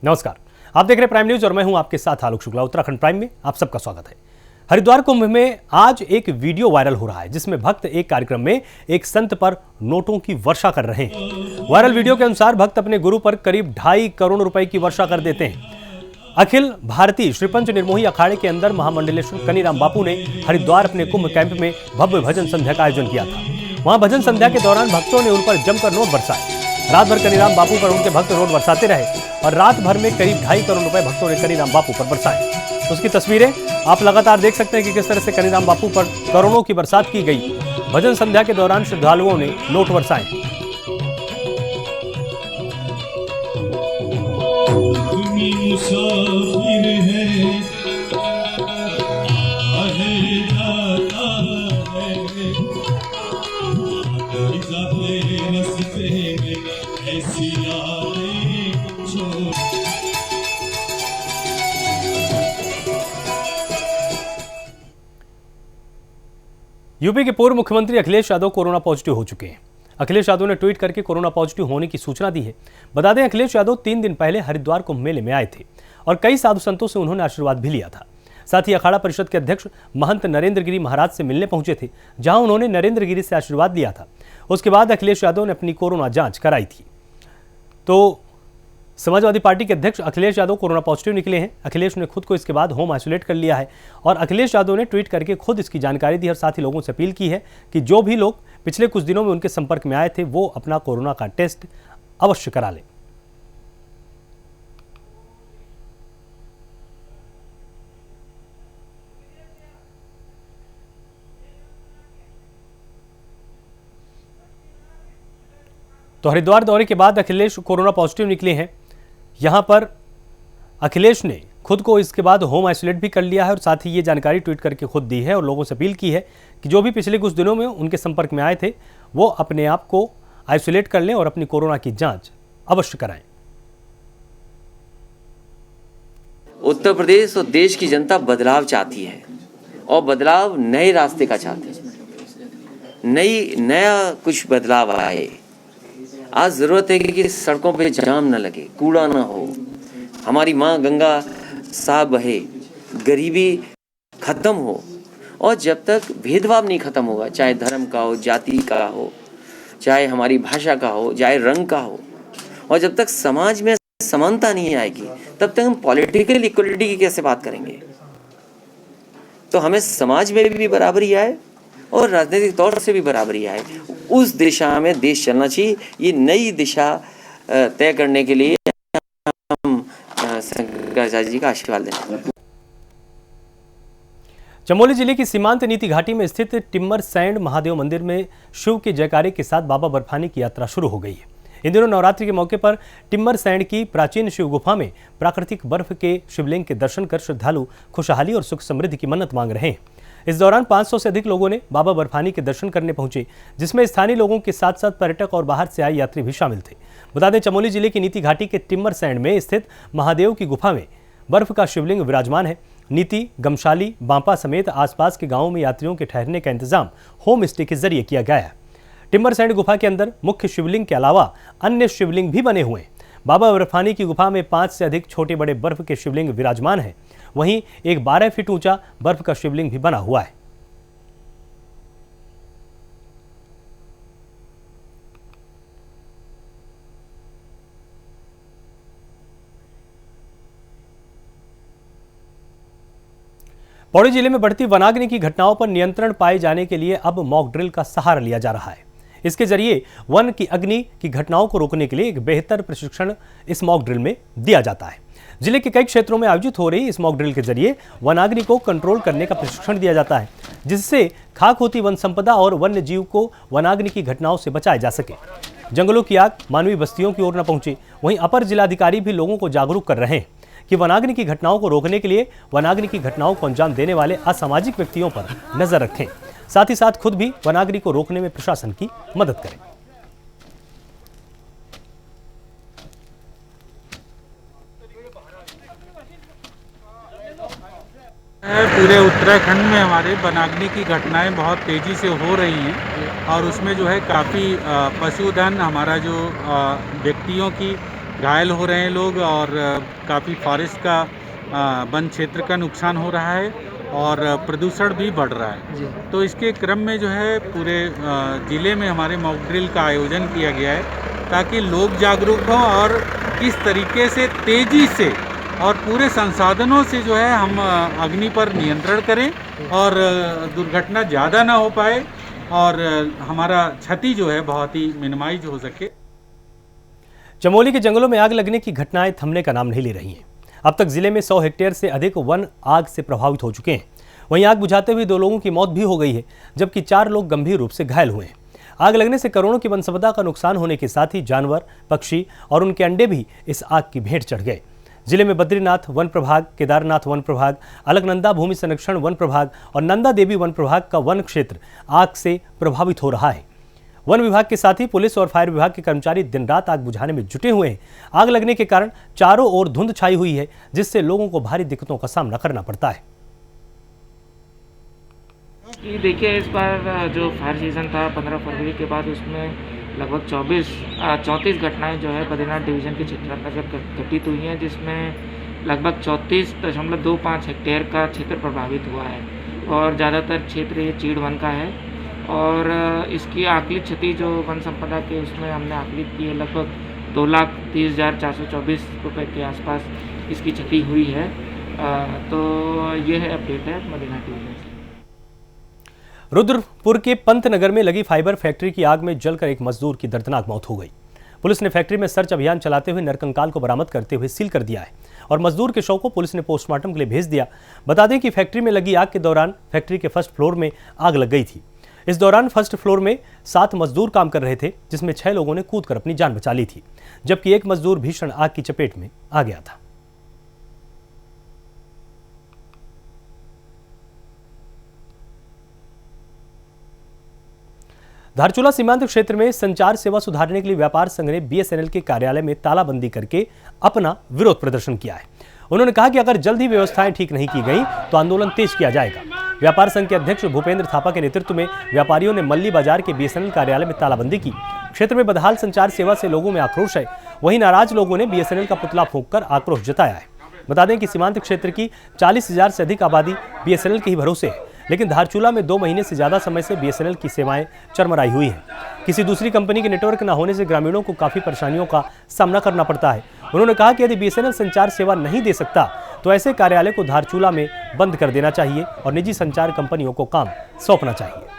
नमस्कार, आप देख रहे हैं प्राइम न्यूज और मैं हूं आपके साथ आलोक शुक्ला। उत्तराखंड प्राइम में आप सबका स्वागत है। हरिद्वार कुंभ में आज एक वीडियो वायरल हो रहा है जिसमें भक्त एक कार्यक्रम में एक संत पर नोटों की वर्षा कर रहे हैं। वायरल वीडियो के अनुसार भक्त अपने गुरु पर करीब 2.5 करोड़ रुपए की वर्षा कर देते हैं। अखिल भारतीय श्रीपंच निर्मोही अखाड़े के अंदर महामंडलेश्वर कनीराम बापू ने हरिद्वार अपने कुंभ कैंप में भव्य भजन संध्या का आयोजन किया था। वहां भजन संध्या के दौरान भक्तों ने उन पर जमकर नोट बरसाए। रात भर कनीराम बापू पर उनके भक्त नोट बरसाते रहे और रात भर में करीब 2.5 करोड़ रुपए भक्तों ने कनीराम बापू पर बरसाए। तो उसकी तस्वीरें आप लगातार देख सकते हैं कि किस तरह से कनीराम बापू पर करोड़ों की बरसात की गई। भजन संध्या के दौरान श्रद्धालुओं ने नोट बरसाए। यूपी के पूर्व मुख्यमंत्री अखिलेश यादव कोरोना पॉजिटिव हो चुके हैं। अखिलेश यादव ने ट्वीट करके कोरोना पॉजिटिव होने की सूचना दी है। बता दें, अखिलेश यादव 3 दिन पहले हरिद्वार कुंभ मेले में आए थे और कई साधु संतों से उन्होंने आशीर्वाद भी लिया था। साथ ही अखाड़ा परिषद के अध्यक्ष महंत नरेंद्र गिरी महाराज से मिलने पहुंचे थे, जहां उन्होंने नरेंद्र गिरी से आशीर्वाद लिया था। उसके बाद अखिलेश यादव ने अपनी कोरोना जांच कराई थी। तो समाजवादी पार्टी के अध्यक्ष अखिलेश यादव कोरोना पॉजिटिव निकले हैं। अखिलेश ने खुद को इसके बाद होम आइसोलेट कर लिया है और अखिलेश यादव ने ट्वीट करके खुद इसकी जानकारी दी और साथ ही लोगों से अपील की है कि जो भी लोग पिछले कुछ दिनों में उनके संपर्क में आए थे वो अपना कोरोना का टेस्ट अवश्य करा लें। तो हरिद्वार दौरे के बाद अखिलेश कोरोना पॉजिटिव निकले हैं। यहां पर अखिलेश ने खुद को इसके बाद होम आइसोलेट भी कर लिया है और साथ ही ये जानकारी ट्वीट करके खुद दी है और लोगों से अपील की है कि जो भी पिछले कुछ दिनों में उनके संपर्क में आए थे वो अपने आप को आइसोलेट कर लें और अपनी कोरोना की जांच अवश्य कराएं। उत्तर प्रदेश और देश की जनता बदलाव चाहती है और बदलाव नए रास्ते का चाहती है। नया कुछ बदलाव आए। आज जरूरत है कि सड़कों पे जाम न लगे, कूड़ा ना हो, हमारी माँ गंगा साफ बहे, गरीबी खत्म हो। और जब तक भेदभाव नहीं खत्म होगा, चाहे धर्म का हो, जाति का हो, चाहे हमारी भाषा का हो, चाहे रंग का हो, और जब तक समाज में समानता नहीं आएगी तब तक हम पॉलिटिकल इक्वलिटी की कैसे बात करेंगे। तो हमें समाज में भी बराबरी आए और राजनीतिक तौर से भी बराबरी आए, उस दिशा में देश चलना चाहिए। ये नई दिशा तय करने के लिए हम शंकराचार्य जी का आशीर्वाद लेते हैं। चमोली जिले की सीमांत नीति घाटी में स्थित टिम्मर सैंड महादेव मंदिर में शिव के जयकारे के साथ बाबा बर्फानी की यात्रा शुरू हो गई है। इन दिनों नवरात्रि के मौके पर टिम्मर सैंड की प्राचीन शिव गुफा में प्राकृतिक बर्फ के शिवलिंग के दर्शन कर श्रद्धालु खुशहाली और सुख समृद्धि की मन्नत मांग रहे हैं। इस दौरान 500 से अधिक लोगों ने बाबा बर्फानी के दर्शन करने पहुंचे, जिसमें स्थानीय लोगों के साथ साथ पर्यटक और बाहर से आए यात्री भी शामिल थे। बता दें, चमोली जिले की नीति घाटी के टिम्मर सैंड में स्थित महादेव की गुफा में बर्फ का शिवलिंग विराजमान है। नीति, गमशाली, बांपा समेत आसपास के गांवों में यात्रियों के ठहरने का इंतजाम होम स्टे के जरिए किया गया है। टिम्मर सैंड गुफा के अंदर मुख्य शिवलिंग के अलावा अन्य शिवलिंग भी बने हुए हैं। बाबा बर्फानी की गुफा में 5 से अधिक छोटे बड़े बर्फ के शिवलिंग विराजमान है। वहीं एक 12 फीट ऊंचा बर्फ का शिवलिंग भी बना हुआ है। पौड़ी जिले में बढ़ती वनाग्नि की घटनाओं पर नियंत्रण पाए जाने के लिए अब मॉक ड्रिल का सहारा लिया जा रहा है। इसके जरिए वन की अग्नि की घटनाओं को रोकने के लिए एक बेहतर प्रशिक्षण इस मॉक ड्रिल में दिया जाता है। जिले के कई क्षेत्रों में आयोजित हो रही इस मॉक ड्रिल के जरिए वनाग्नि को कंट्रोल करने का प्रशिक्षण दिया जाता है, जिससे खाक होती वन संपदा और वन्य जीव को वनाग्नि की घटनाओं से बचाया जा सके। जंगलों की आग मानवीय बस्तियों की ओर न पहुंचे। वहीं अपर जिलाधिकारी भी लोगों को जागरूक कर रहे हैं कि वनाग्नि की घटनाओं को रोकने के लिए वनाग्नि की घटनाओं को अंजाम देने वाले असामाजिक व्यक्तियों पर नजर रखें, साथ ही साथ खुद भी वनाग्नि को रोकने में प्रशासन की मदद करें। पूरे उत्तराखंड में हमारे वनाग्नि की घटनाएं बहुत तेज़ी से हो रही हैं और उसमें जो है काफ़ी पशुधन, हमारा जो व्यक्तियों की घायल हो रहे हैं लोग और काफ़ी फॉरेस्ट का वन क्षेत्र का नुकसान हो रहा है और प्रदूषण भी बढ़ रहा है। तो इसके क्रम में जो है पूरे ज़िले में हमारे मॉक ड्रिल का आयोजन किया गया है ताकि लोग जागरूक हों और किस तरीके से तेज़ी से और पूरे संसाधनों से जो है हम अग्नि पर नियंत्रण करें और दुर्घटना ज़्यादा ना हो पाए और हमारा क्षति जो है बहुत ही मिनिमाइज हो सके। चमोली के जंगलों में आग लगने की घटनाएं थमने का नाम नहीं ले रही हैं। अब तक जिले में 100 हेक्टेयर से अधिक वन आग से प्रभावित हो चुके हैं। वहीं आग बुझाते हुए 2 लोगों की मौत भी हो गई है, जबकि 4 लोग गंभीर रूप से घायल हुए हैं। आग लगने से करोड़ों की वन संपदा का नुकसान होने के साथ ही जानवर, पक्षी और उनके अंडे भी इस आग की भेंट चढ़ गए। जिले में बद्रीनाथ वन प्रभाग, केदारनाथ वन प्रभाग, अलकनंदा भूमि संरक्षण वन प्रभाग और नंदा देवी वन प्रभाग का वन क्षेत्र आग से प्रभावित हो रहा है। वन विभाग के साथ ही पुलिस और फायर विभाग के कर्मचारी दिन रात आग बुझाने में जुटे हुए हैं। आग लगने के कारण चारों ओर धुंध छाई हुई है, जिससे लोगों को भारी दिक्कतों का सामना करना पड़ता है। देखिए, इस बार जो फायर सीजन था 15 फरवरी के बाद, उसमें लगभग 34 घटनाएं जो है बद्रीनाथ डिवीज़न के क्षेत्र अंतर्गत घटित हुई हैं, जिसमें लगभग 34.25 हेक्टेयर का क्षेत्र प्रभावित हुआ है और ज़्यादातर क्षेत्र ये चीड़ वन का है। और इसकी आकलित क्षति जो वन संपदा के उसमें हमने आकलित की है, लगभग 2,30,424 रुपये के आसपास इसकी क्षति हुई है। तो ये है अपडेट है बद्रीनाथ डिवीज़न से। रुद्रपुर के पंतनगर में लगी फाइबर फैक्ट्री की आग में जलकर एक मजदूर की दर्दनाक मौत हो गई। पुलिस ने फैक्ट्री में सर्च अभियान चलाते हुए नरकंकाल को बरामद करते हुए सील कर दिया है और मजदूर के शव को पुलिस ने पोस्टमार्टम के लिए भेज दिया। बता दें कि फैक्ट्री में लगी आग के दौरान फैक्ट्री के फर्स्ट फ्लोर में आग लग गई थी। इस दौरान फर्स्ट फ्लोर में 7 मजदूर काम कर रहे थे, जिसमें 6 लोगों ने कूदकर अपनी जान बचा ली थी, जबकि एक मजदूर भीषण आग की चपेट में आ गया था। धारचूला सीमांत क्षेत्र में संचार सेवा सुधारने के लिए व्यापार संघ ने बीएसएनएल के कार्यालय में तालाबंदी करके अपना विरोध प्रदर्शन किया है। उन्होंने कहा कि अगर जल्द ही व्यवस्थाएं ठीक नहीं की गई तो आंदोलन तेज किया जाएगा। व्यापार संघ के अध्यक्ष भूपेंद्र थापा के नेतृत्व में व्यापारियों ने मल्ली बाजार के बीएसएनएल कार्यालय में तालाबंदी की। क्षेत्र में बदहाल संचार सेवा से लोगों में आक्रोश है। वहीं नाराज लोगों ने बीएसएनएल का पुतला फूंककर आक्रोश जताया है। बता दें कि सीमांत क्षेत्र की 40,000 से अधिक आबादी बीएसएनएल के ही भरोसे है, लेकिन धारचूला में 2 महीने से ज्यादा समय से बीएसएनएल की सेवाएं चरमराई हुई हैं। किसी दूसरी कंपनी के नेटवर्क न होने से ग्रामीणों को काफी परेशानियों का सामना करना पड़ता है। उन्होंने कहा कि यदि बीएसएनएल संचार सेवा नहीं दे सकता तो ऐसे कार्यालय को धारचूला में बंद कर देना चाहिए और निजी संचार कंपनियों को काम सौंपना चाहिए।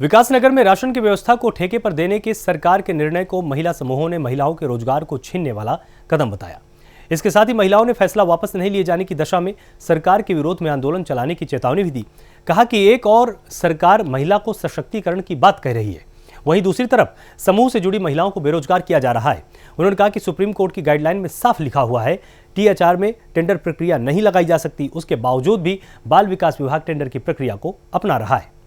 विकासनगर में राशन की व्यवस्था को ठेके पर देने के सरकार के निर्णय को महिला समूहों ने महिलाओं के रोजगार को छीनने वाला कदम बताया। इसके साथ ही महिलाओं ने फैसला वापस नहीं लिए जाने की दशा में सरकार के विरोध में आंदोलन चलाने की चेतावनी भी दी। कहा कि एक और सरकार महिला को सशक्तिकरण की बात कह रही है, वहीं दूसरी तरफ समूह से जुड़ी महिलाओं को बेरोजगार किया जा रहा है। उन्होंने कहा कि सुप्रीम कोर्ट की गाइडलाइन में साफ लिखा हुआ है टीएचआर में टेंडर प्रक्रिया नहीं लगाई जा सकती। उसके बावजूद भी बाल विकास विभाग टेंडर की प्रक्रिया को अपना रहा है।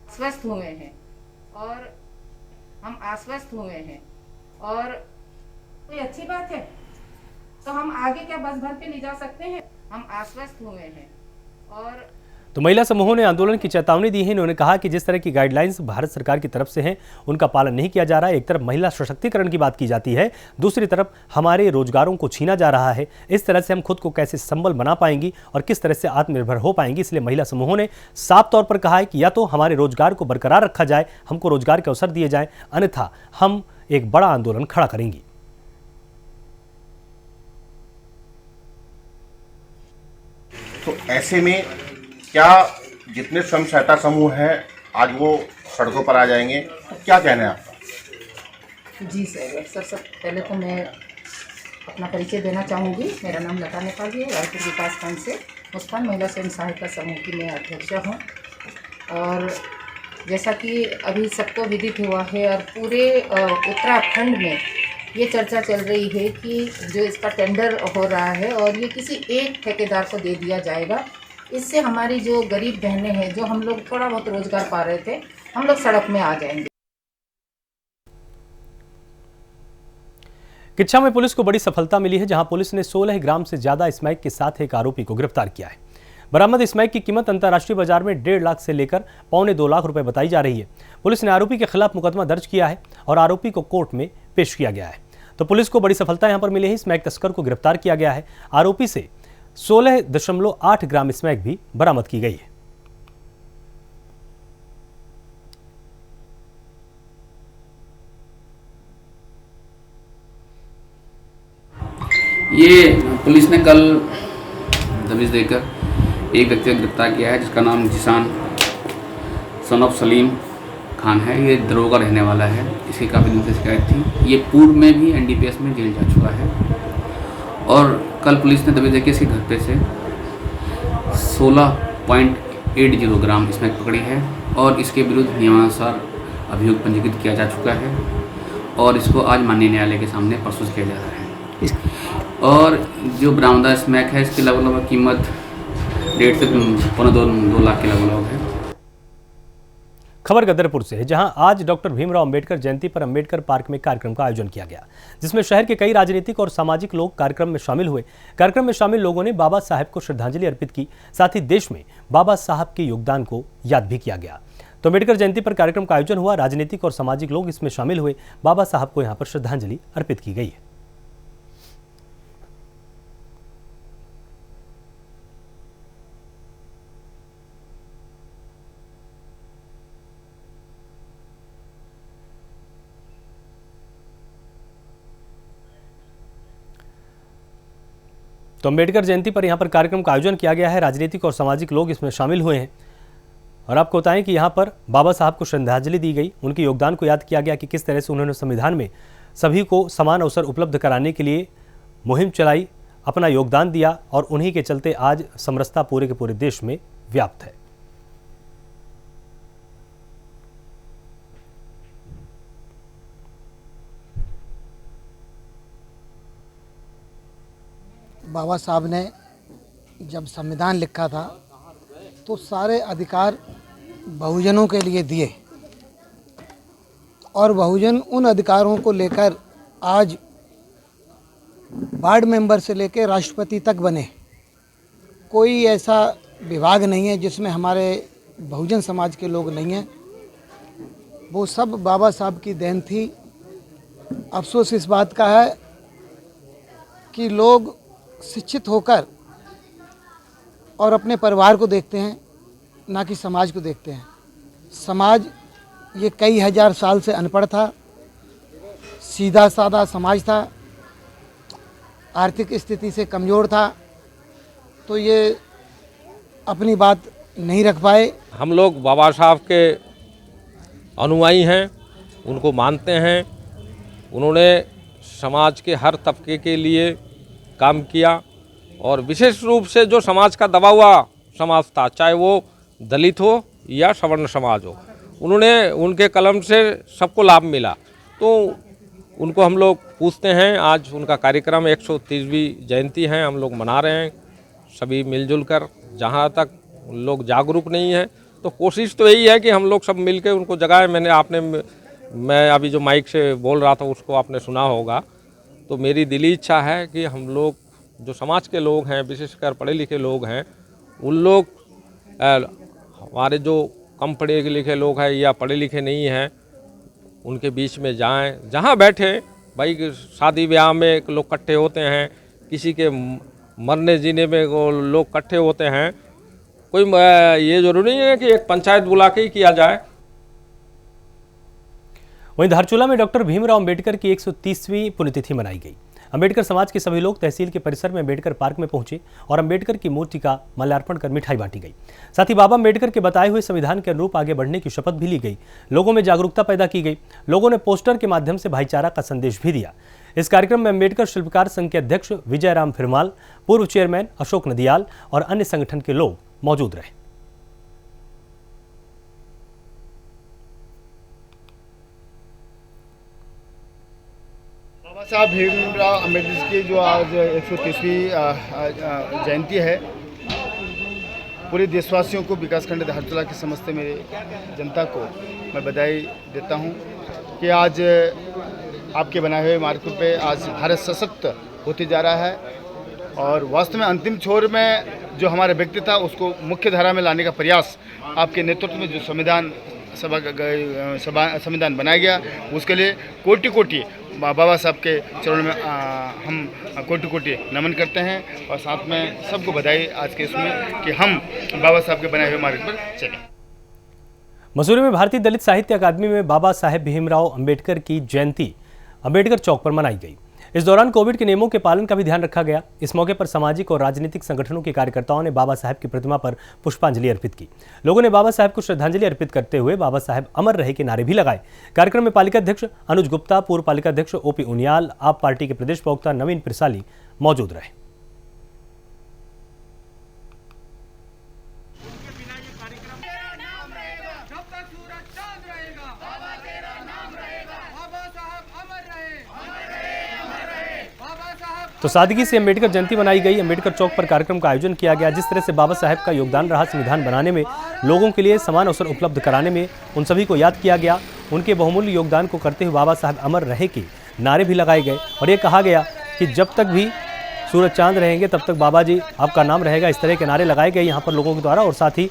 आश्वस्त हुए हैं और हम आश्वस्त हुए हैं और कोई अच्छी बात है तो हम आगे क्या बस भर के ले जा सकते हैं। हम आश्वस्त हुए हैं और तो महिला समूहों ने आंदोलन की चेतावनी दी है। इन्होंने कहा कि जिस तरह की गाइडलाइंस भारत सरकार की तरफ से हैं उनका पालन नहीं किया जा रहा है। एक तरफ महिला सशक्तिकरण की बात की जाती है, दूसरी तरफ हमारे रोजगारों को छीना जा रहा है। इस तरह से हम खुद को कैसे संबल बना पाएंगी और किस तरह से आत्मनिर्भर हो पाएंगी। इसलिए महिला समूहों ने साफ तौर पर कहा है कि या तो हमारे रोजगार को बरकरार रखा जाए, हमको रोजगार के अवसर दिए जाएं, अन्यथा हम एक बड़ा आंदोलन खड़ा करेंगी। तो ऐसे में क्या जितने स्वयं सहायता समूह हैं आज वो सड़कों पर आ जाएंगे, तो क्या कहना है आपका? जी सर, सबसे पहले तो मैं अपना परिचय देना चाहूँगी। मेरा नाम लता नेपाली है। रायपुर विकास खंड से मुस्कान महिला स्वयं सहायता समूह की मैं अध्यक्ष हूँ। और जैसा कि अभी सबको विदित हुआ है और पूरे उत्तराखंड में ये चर्चा चल रही है कि जो इसका टेंडर हो रहा है और ये किसी एक ठेकेदार को दे दिया जाएगा। इससे हमारी जो गरीब बहनें हैं, जो हम लोग थोड़ा बहुत रोजगार पा रहे थे, हम लोग सड़क में आ जाएंगे। किच्छा में पुलिस को बड़ी सफलता मिली है, जहां पुलिस ने 16 ग्राम से ज्यादा स्मैक के साथ एक आरोपी को गिरफ्तार किया है। बरामद स्मैक की कीमत अंतर्राष्ट्रीय बाजार में 1.5 लाख से लेकर 1.25 लाख रुपए बताई जा रही है। पुलिस ने आरोपी के खिलाफ मुकदमा दर्ज किया है और आरोपी को कोर्ट में पेश किया गया है। तो पुलिस को बड़ी सफलता यहां पर मिली है। स्मैक तस्कर को गिरफ्तार किया गया है। आरोपी से 16.8 ग्राम स्मैक भी बरामद की गई है। ये पुलिस ने कल दबिश देकर एक व्यक्ति को गिरफ्तार किया है, जिसका नाम जिसान सन ऑफ सलीम खान है। ये दरोगा रहने वाला है। इसकी काफ़ी दिन से शिकायत थी। ये पूर्व में भी एनडीपीएस में जेल जा चुका है और कल पुलिस ने दबिश देकर इसके घर पे से 16.80 ग्राम स्मैक पकड़ी है और इसके विरुद्ध नियमानुसार अभियोग पंजीकृत किया जा चुका है और इसको आज माननीय न्यायालय के सामने प्रस्तुत किया जा रहा है। और जो बरामदा स्मैक है, इसकी लगभग कीमत 1.5 से 2 लाख के लगभग है। खबर गदरपुर से है, जहां आज डॉक्टर भीमराव अंबेडकर जयंती पर अंबेडकर पार्क में कार्यक्रम का आयोजन किया गया, जिसमें शहर के कई राजनीतिक और सामाजिक लोग कार्यक्रम में शामिल हुए। कार्यक्रम में शामिल लोगों ने बाबा साहब को श्रद्धांजलि अर्पित की। साथ ही देश में बाबा साहब के योगदान को याद भी किया गया। तो अंबेडकर जयंती पर कार्यक्रम का आयोजन हुआ। राजनीतिक और सामाजिक लोग इसमें शामिल हुए। बाबा साहब को यहाँ पर श्रद्धांजलि अर्पित की गई है। तो अंबेडकर जयंती पर यहाँ पर कार्यक्रम का आयोजन किया गया है। राजनीतिक और सामाजिक लोग इसमें शामिल हुए हैं। और आपको बताएं कि यहाँ पर बाबा साहब को श्रद्धांजलि दी गई। उनके योगदान को याद किया गया कि किस तरह से उन्होंने संविधान में सभी को समान अवसर उपलब्ध कराने के लिए मुहिम चलाई, अपना योगदान दिया और उन्हीं के चलते आज समरसता पूरे के पूरे देश में व्याप्त है। बाबा साहब ने जब संविधान लिखा था तो सारे अधिकार बहुजनों के लिए दिए और बहुजन उन अधिकारों को लेकर आज वार्ड मेंबर से लेकर राष्ट्रपति तक बने। कोई ऐसा विभाग नहीं है जिसमें हमारे बहुजन समाज के लोग नहीं हैं। वो सब बाबा साहब की देन थी। अफसोस इस बात का है कि लोग शिक्षित होकर और अपने परिवार को देखते हैं, ना कि समाज को देखते हैं। समाज ये कई हजार साल से अनपढ़ था, सीधा साधा समाज था, आर्थिक स्थिति से कमज़ोर था, तो ये अपनी बात नहीं रख पाए। हम लोग बाबा साहब के अनुयायी हैं, उनको मानते हैं। उन्होंने समाज के हर तबके के लिए काम किया और विशेष रूप से जो समाज का दबा हुआ समाज था, चाहे वो दलित हो या सवर्ण समाज हो, उन्होंने उनके कलम से सबको लाभ मिला। तो उनको हम लोग पूछते हैं। आज उनका कार्यक्रम 130वीं जयंती है, हम लोग मना रहे हैं सभी मिलजुल कर। जहाँ तक लोग जागरूक नहीं है तो कोशिश तो यही है कि हम लोग सब मिलकर उनको जगाएं। मैं अभी जो माइक से बोल रहा था उसको आपने सुना होगा। तो मेरी दिली इच्छा है कि हम लोग जो समाज के लोग हैं, विशेषकर पढ़े लिखे लोग हैं, उन लोग हमारे जो कम पढ़े लिखे लोग हैं या पढ़े लिखे नहीं हैं, उनके बीच में जाएं। जहां बैठे भाई, शादी ब्याह में लोग इकट्ठे होते हैं, किसी के मरने जीने में लोग इकट्ठे होते हैं। कोई ये जरूरी नहीं है कि एक पंचायत बुला के ही किया जाए। वहीं धारचूला में डॉक्टर भीमराव अंबेडकर की 130वीं पुण्यतिथि मनाई गई। अंबेडकर समाज के सभी लोग तहसील के परिसर में अंबेडकर पार्क में पहुंचे और अंबेडकर की मूर्ति का माल्यार्पण कर मिठाई बांटी गई। साथ ही बाबा अंबेडकर के बताए हुए संविधान के अनुरूप आगे बढ़ने की शपथ भी ली गई। लोगों में जागरूकता पैदा की गई। लोगों ने पोस्टर के माध्यम से भाईचारा का संदेश भी दिया। इस कार्यक्रम में अंबेडकर शिल्पकार संघ के अध्यक्ष विजय राम फिरमाल, पूर्व चेयरमैन अशोक नदियाल और अन्य संगठन के लोग मौजूद रहे। बाबा साहब भीमराव अम्बेडकर की जो आज 130वीं जयंती है, पूरे देशवासियों को, विकासखंड धारचूला के समस्त मेरे जनता को मैं बधाई देता हूं कि आज आपके बनाए हुए मार्ग पे आज भारत सशक्त होते जा रहा है और वास्तव में अंतिम छोर में जो हमारा व्यक्ति था उसको मुख्य धारा में लाने का प्रयास आपके नेतृत्व में जो संविधान बनाया गया, उसके लिए कोटि कोटि बाबा साहब के चरणों में हम कोटि कोटि नमन करते हैं और साथ में सबको बधाई आज के इसमें कि हम बाबा साहब के बनाए हुए मार्ग पर चलें। मसूरी में भारतीय दलित साहित्य अकादमी में बाबा साहेब भीमराव अंबेडकर की जयंती अंबेडकर चौक पर मनाई गई। इस दौरान कोविड के नियमों के पालन का भी ध्यान रखा गया। इस मौके पर सामाजिक और राजनीतिक संगठनों के कार्यकर्ताओं ने बाबा साहेब की प्रतिमा पर पुष्पांजलि अर्पित की। लोगों ने बाबा साहेब को श्रद्धांजलि अर्पित करते हुए बाबा साहेब अमर रहे के नारे भी लगाए। कार्यक्रम में पालिका अध्यक्ष अनुज गुप्ता, पूर्व पालिका अध्यक्ष ओपी उनियाल, आप पार्टी के प्रदेश प्रवक्ता नवीन पिरसाली मौजूद रहे। तो सादगी से अंबेडकर जयंती मनाई गई। अंबेडकर चौक पर कार्यक्रम का आयोजन किया गया। जिस तरह से बाबा साहेब का योगदान रहा संविधान बनाने में, लोगों के लिए समान अवसर उपलब्ध कराने में, उन सभी को याद किया गया। उनके बहुमूल्य योगदान को करते हुए बाबा साहेब अमर रहे के नारे भी लगाए गए और ये कहा गया कि जब तक भी सूरज चांद रहेंगे तब तक बाबा जी आपका नाम रहेगा। इस तरह के नारे लगाए गए यहाँ पर लोगों के द्वारा और साथ ही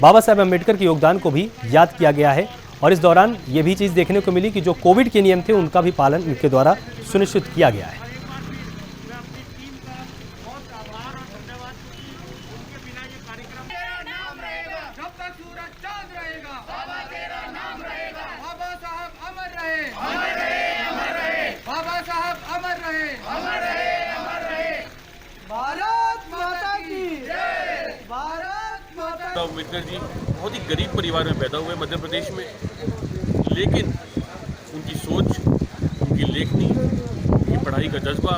बाबा साहेब अम्बेडकर के योगदान को भी याद किया गया है। और इस दौरान ये भी चीज़ देखने को मिली कि जो कोविड के नियम थे उनका भी पालन इनके द्वारा सुनिश्चित किया गया है। अम्बेडकर जी बहुत ही गरीब परिवार में पैदा हुए मध्य प्रदेश में, लेकिन उनकी सोच, उनकी लेखनी, उनकी पढ़ाई का जज्बा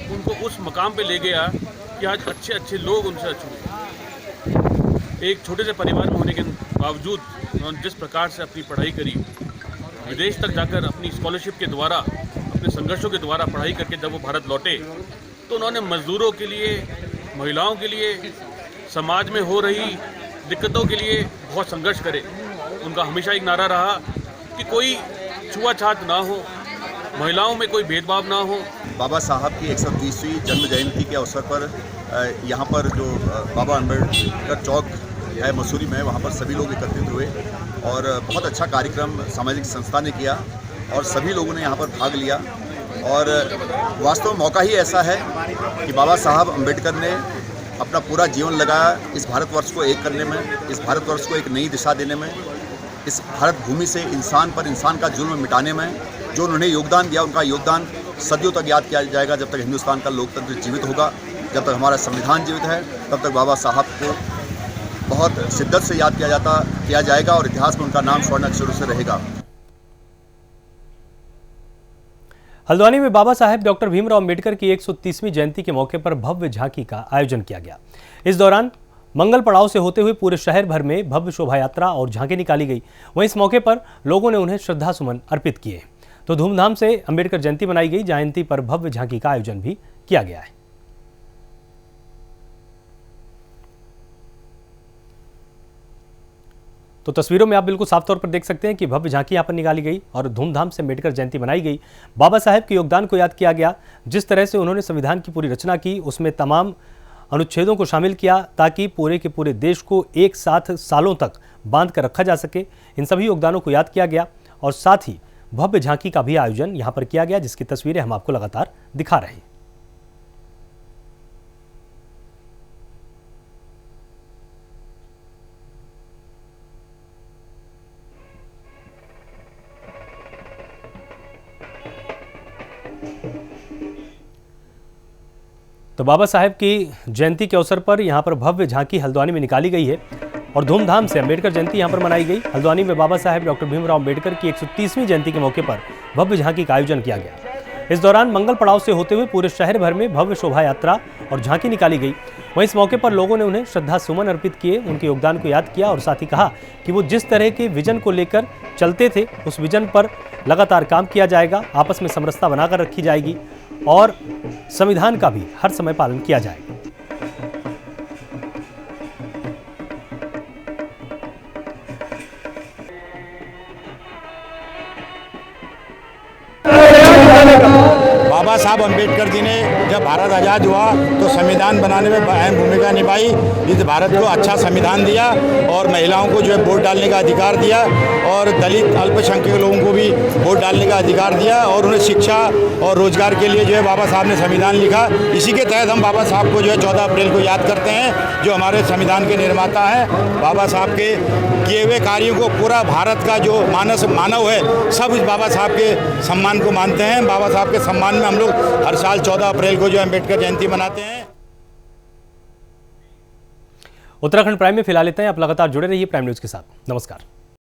उनको उस मकाम पे ले गया कि आज अच्छे अच्छे लोग उनसे छुए। एक छोटे से परिवार में होने के बावजूद उन्होंने जिस प्रकार से अपनी पढ़ाई करी, विदेश तक जाकर अपनी स्कॉलरशिप के द्वारा, अपने संघर्षों के द्वारा पढ़ाई करके जब वो भारत लौटे तो उन्होंने मजदूरों के लिए, महिलाओं के लिए, समाज में हो रही दिक्कतों के लिए बहुत संघर्ष करे। उनका हमेशा एक नारा रहा कि कोई छुआछूत ना हो, महिलाओं में कोई भेदभाव ना हो। बाबा साहब की 130वीं जन्म जयंती के अवसर पर यहाँ पर जो बाबा अम्बेडकर चौक है मसूरी में, वहाँ पर सभी लोग एकत्रित हुए और बहुत अच्छा कार्यक्रम सामाजिक संस्था ने किया और सभी लोगों ने यहाँ पर भाग लिया। और वास्तव में मौका ही ऐसा है कि बाबा साहब अम्बेडकर ने अपना पूरा जीवन लगाया इस भारतवर्ष को एक करने में, इस भारतवर्ष को एक नई दिशा देने में, इस भारत भूमि से इंसान पर इंसान का जुल्म मिटाने में। जो उन्होंने योगदान दिया, उनका योगदान सदियों तक याद किया जाएगा। जब तक हिंदुस्तान का लोकतंत्र जीवित होगा, जब तक हमारा संविधान जीवित है, तब तक बाबा साहब को बहुत शिद्दत से याद किया जाएगा और इतिहास में उनका नाम स्वर्ण अक्षरों से रहेगा। हल्द्वानी में बाबा साहेब डॉक्टर भीमराव अम्बेडकर की 130वीं जयंती के मौके पर भव्य झांकी का आयोजन किया गया। इस दौरान मंगल पड़ाव से होते हुए पूरे शहर भर में भव्य शोभा यात्रा और झांकी निकाली गई। वहीं इस मौके पर लोगों ने उन्हें श्रद्धासुमन अर्पित किए। तो धूमधाम से अम्बेडकर जयंती मनाई गई। जयंती पर भव्य झांकी का आयोजन भी किया गया है। तो तस्वीरों में आप बिल्कुल साफ तौर पर देख सकते हैं कि भव्य झांकी यहाँ पर निकाली गई और धूमधाम से अम्बेडकर जयंती मनाई गई। बाबा साहेब के योगदान को याद किया गया। जिस तरह से उन्होंने संविधान की पूरी रचना की, उसमें तमाम अनुच्छेदों को शामिल किया ताकि पूरे के पूरे देश को एक साथ सालों तक बांध कर रखा जा सके। इन सभी योगदानों को याद किया गया और साथ ही भव्य झांकी का भी आयोजन यहाँ पर किया गया, जिसकी तस्वीरें हम आपको लगातार दिखा रहे हैं। तो बाबा साहेब की जयंती के अवसर पर यहाँ पर भव्य झांकी हल्द्वानी में निकाली गई है और धूमधाम से अम्बेडकर जयंती यहाँ पर मनाई गई। हल्द्वानी में बाबा साहेब डॉक्टर भीमराव अम्बेडकर की 130वीं जयंती के मौके पर भव्य झांकी का आयोजन किया गया। इस दौरान मंगल पड़ाव से होते हुए पूरे शहर भर में भव्य शोभा यात्रा और झांकी निकाली गई। वहीं इस मौके पर लोगों ने उन्हें श्रद्धा सुमन अर्पित किए, उनके योगदान को याद किया और साथ ही कहा कि वो जिस तरह के विजन को लेकर चलते थे, उस विजन पर लगातार काम किया जाएगा, आपस में समरसता बनाकर रखी जाएगी और संविधान का भी हर समय पालन किया जाएगा। बाबा साहब अम्बेडकर जी ने जब भारत आज़ाद हुआ तो संविधान बनाने में अहम भूमिका निभाई। इस भारत को अच्छा संविधान दिया और महिलाओं को जो है वोट डालने का अधिकार दिया और दलित अल्पसंख्यक लोगों को भी वोट डालने का अधिकार दिया और उन्हें शिक्षा और रोजगार के लिए जो है बाबा साहब ने संविधान लिखा। इसी के तहत हम बाबा साहब को जो है 14 अप्रैल को याद करते हैं, जो हमारे संविधान के निर्माता हैं। बाबा साहब के किए हुए कार्यों को पूरा भारत का जो मानव है सब इस बाबा साहब के सम्मान को मानते हैं। बाबा साहब के सम्मान में हम लोग हर साल 14 अप्रैल को जो अम्बेडकर जयंती मनाते हैं। उत्तराखंड प्राइम में फिलहाल इतना ही। आप लगातार जुड़े रहिए प्राइम न्यूज़ के साथ। नमस्कार।